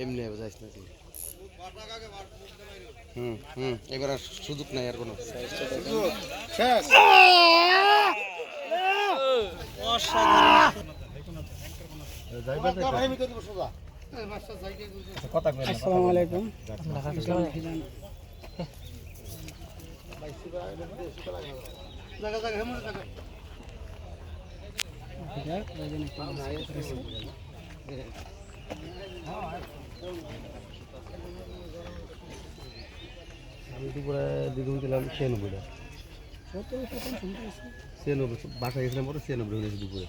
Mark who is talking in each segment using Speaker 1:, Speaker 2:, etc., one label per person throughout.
Speaker 1: এমনি যাইস না তুই। এবার আর সুযোগ নাই আর কোনো।
Speaker 2: আসসালামু আলাইকুম।
Speaker 1: আমি দুপুরে দ্বিগুণ দিলাম 96টা। 96 বাসায় গেছিলাম পরে 96 হয়েছে দুপুরে।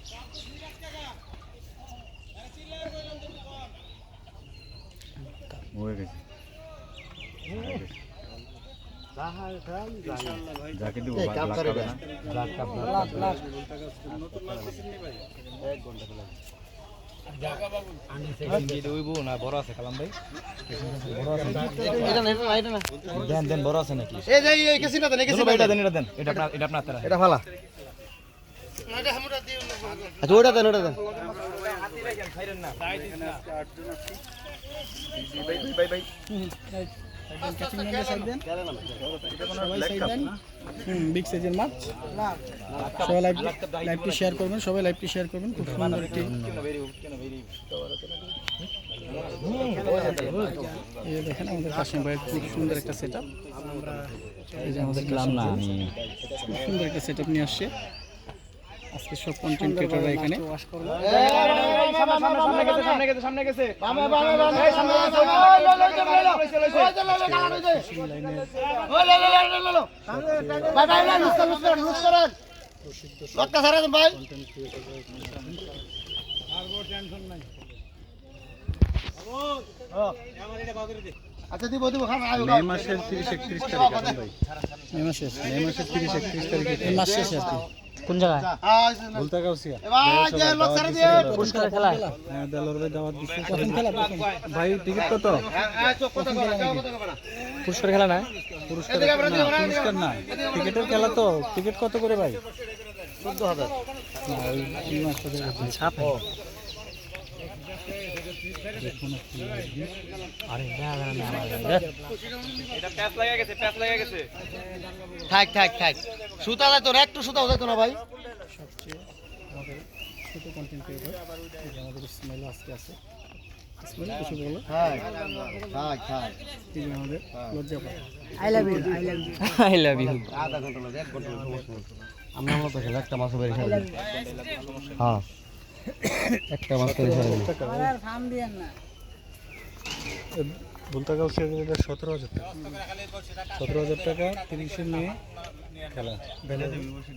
Speaker 3: হয়ে গেছে যাকে দিব ভাগ লাগাবে না দেন বড় আছে নাকি
Speaker 1: এটা ফালা। আচ্ছা ওটা দেন ওটা দেন।
Speaker 2: বিগ সাইজের মাছ সবাই লাইভটি শেয়ার করবেন, সবাই লাইভটি শেয়ার করবেন। খুব সুন্দর একটি দেখেন আমাদের কাশিম ভাইয়ের খুব সুন্দর একটা সেট আপ। এই যে আমাদের কাশিম ভাই খুব সুন্দর একটা সেট আপ নিয়ে আসছে। আজকে সব কন্টেন্ট ক্রিয়েটররা এখানে
Speaker 1: আচ্ছা দিব দিব খান।
Speaker 3: মে মাসের 30-31 তারিখ ভাই
Speaker 2: মে মাসের
Speaker 3: 30-31 তারিখে
Speaker 2: এই মাস শেষে আর কি।
Speaker 4: কোন জায়গায়
Speaker 3: বলতে গাউসিয়া
Speaker 4: পুরস্কার খেলা
Speaker 3: দেলোর ভাই দাওয়াত দিছে
Speaker 2: প্রথম খেলা প্রথম
Speaker 3: ভাই টিকিট কত
Speaker 4: পুরস্কার খেলা না
Speaker 3: পুরস্কার না টিকিটের খেলা তো টিকিট কত করে ভাই
Speaker 1: 14,000।
Speaker 3: না ওই 3 মাস ধরে
Speaker 4: ছাপ আরে না
Speaker 1: থাক থাক থাক সুতা যায় তোর একটু সুতা যায় তো না ভাই।
Speaker 2: সবচেয়ে আমাদের ছোট কন্টেন্ট ক্রিয়েটর আমাদের ইসমাইল আজকে আছে। ইসমাইল কিছু বলো।
Speaker 1: থাক থাক
Speaker 2: এই যে আমাদের লজ্জা পায়।
Speaker 4: আই লাভ ইউ
Speaker 1: আধা ঘন্টা লাগে 1 ঘন্টা সমস্যা নেই। আমরা তো খেলা একটা মাছ বের খেলা। হ্যাঁ একটা মাছ করে খেলা।
Speaker 3: বলতে গাউসিয়া 17,000 টাকা 17,000 টাকা 30 মে খেলা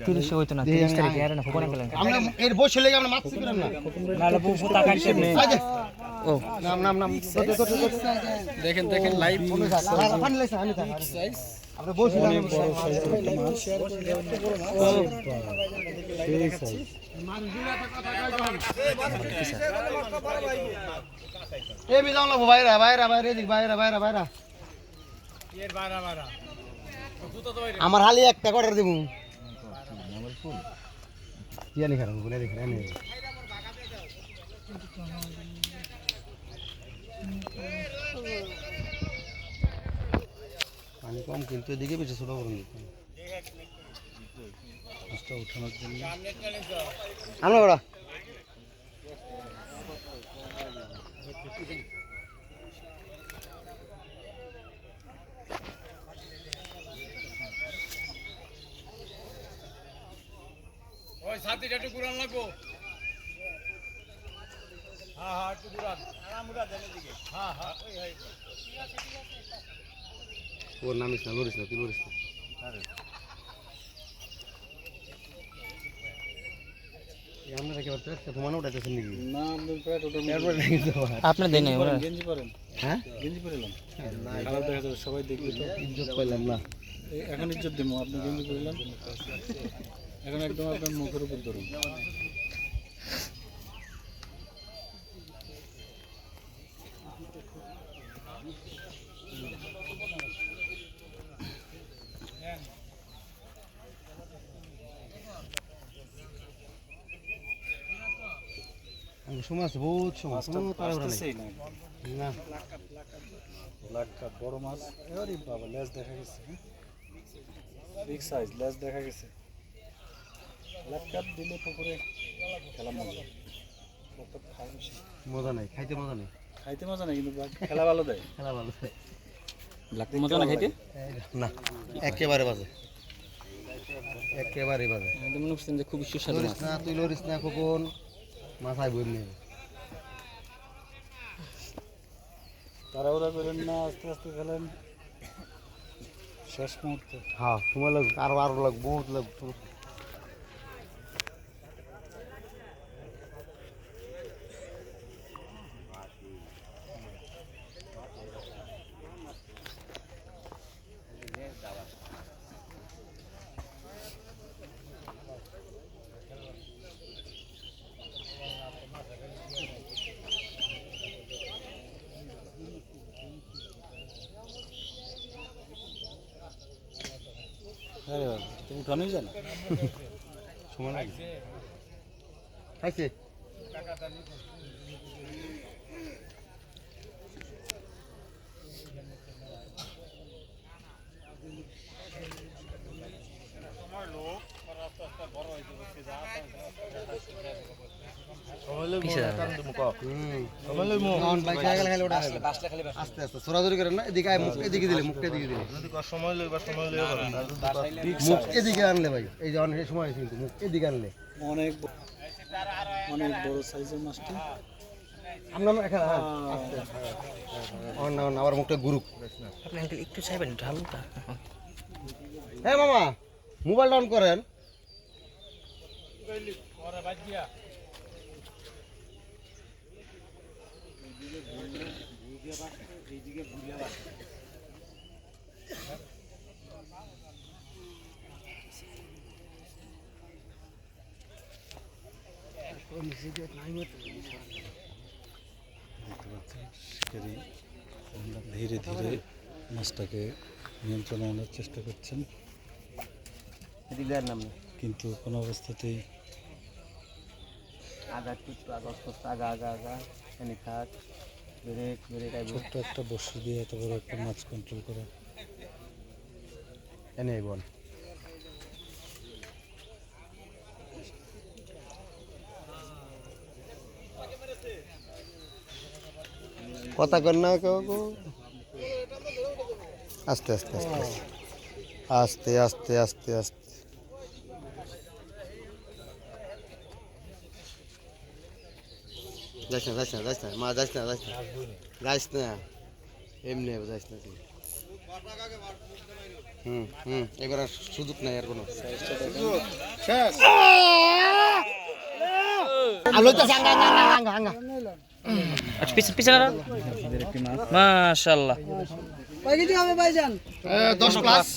Speaker 4: 30 হইতো না 30 তারিখে আর না ফোনে খেলেন
Speaker 1: আমরা এর বসে লেগে আমরা মাছ ছিলাম না।
Speaker 4: নালে বউ টাকা হিসেব নেই
Speaker 1: ও নাম
Speaker 2: দেখেন দেখেন লাইভ
Speaker 1: পানি লাইছে আমি থাক আমরা বসে
Speaker 3: অনেক বড় সাইজের একটা মাছ
Speaker 2: শেয়ার করে দেওয়ার একটা বড় মাছ।
Speaker 3: সেই সাইজ
Speaker 1: এই মিজাও না ভাইরা ভাইরা ভাইরা এদিক ভাইরা ভাইরা ভাইরা এর ভাইরা ভাইরা আমার হালি একটা অর্ডার দেবো আমার ফুল ইয়ানি খারাপ বলে দেখেন আমি পানি কম কিন্তু এদিকে বেশি ছোট করুন
Speaker 3: উঠানোর জন্য
Speaker 1: আমরা বড় ওই সাথীটা একটু ঘুরান লাগবো। হ্যাঁ একটু ঘুরান আমরা দেনের দিকে। হ্যাঁ ওই ওর নাম ইসনা লরিস না তুই লরিস না। আমরা কি করতে তোমার উঠাইতেছেন নাকি
Speaker 3: না আপনার পেট ওটা
Speaker 4: আপনি দেন নাই ওরা
Speaker 3: গেঞ্জি পরেন
Speaker 1: হ্যাঁ
Speaker 3: গেঞ্জি পরেলাম খারাপ দেখা যাবে সবাই দেখবে তো
Speaker 1: ইজ্জত পাইলাম না।
Speaker 3: এখন ইজ্জত দেবো আপনি গেঞ্জি পরিলেন এখন একদম আপনার মুখের উপর ধরুন
Speaker 1: সময় আছে বহুত সময় কোনো তাড়াহুড়া নেই। না
Speaker 3: ব্ল্যাক কাপ বড় মাছ এবারে বাবা লেজ দেখা গেছে বিগ সাইজ লেজ দেখা গেছে ব্ল্যাক কাপ দিলে পুকুরে খেলা মজা কত খায় বেশি
Speaker 1: মজা নাই খাইতে মজা নেই
Speaker 3: খাইতে মজা না কিন্তু খেলা ভালো দেয়
Speaker 1: খেলা ভালো
Speaker 2: ব্ল্যাক মজা না খাইতে
Speaker 1: না একেবারে বাজে একেবারে বাজে
Speaker 2: আমি মনে করছেন যে খুব সুস্বাদু
Speaker 1: লরিস
Speaker 2: মাছ
Speaker 1: না তুই লরিস না কখন মাথায় বই নেই
Speaker 3: তাড়াহুড়া করেন না আস্তে আস্তে খেলেন শেষ মুহূর্তে
Speaker 1: হ্যাঁ সময় লাগবে আরো লাগবে বহুত লাগবে
Speaker 3: আরে বাবা তো উঠানোই যায় না
Speaker 1: সময় লাগে খাইছে আস্তে আস্তে সরাসরি করেন না এদিকে আয় মুখ এদিকে দিলে মুখটা এদিকে দিলে মুখ এদিকে আনলে ভাই এই যে অনেক সময় আছে কিন্তু মুখ এদিকে আনলে
Speaker 3: অনেক অনেক বড় সাইজের মাছটা
Speaker 1: আমরা এখানে আবার মুখটা গুরুক
Speaker 4: আপনি আঙ্কেল একটু চাইবেন একটু হালকা
Speaker 1: হ্যাঁ মামা মোবাইল অন করেন
Speaker 3: শিকারি ধীরে ধীরে মাছটাকে নিয়ন্ত্রণে আনার চেষ্টা করছেন কিন্তু কোনো অবস্থাতেই
Speaker 2: আগা একটু আগা আগা আগা আগা এনে খাক ব্রেক ব্রেক আইব
Speaker 3: ছোট্ট একটা বসি দিয়ে এত বড় একটা মাছ কন্ট্রোল করা
Speaker 1: এনে বল কথা কর না কেউ আস্তে আস্তে আস্তে আস্তে আস্তে আস্তে যাস না মা যাস না এমনি যাস না তুই এবার আর সুযোগ নাই আর কোনো
Speaker 4: আচ্ছা পিছনে মাশাআল্লাহ
Speaker 1: 10 প্লাস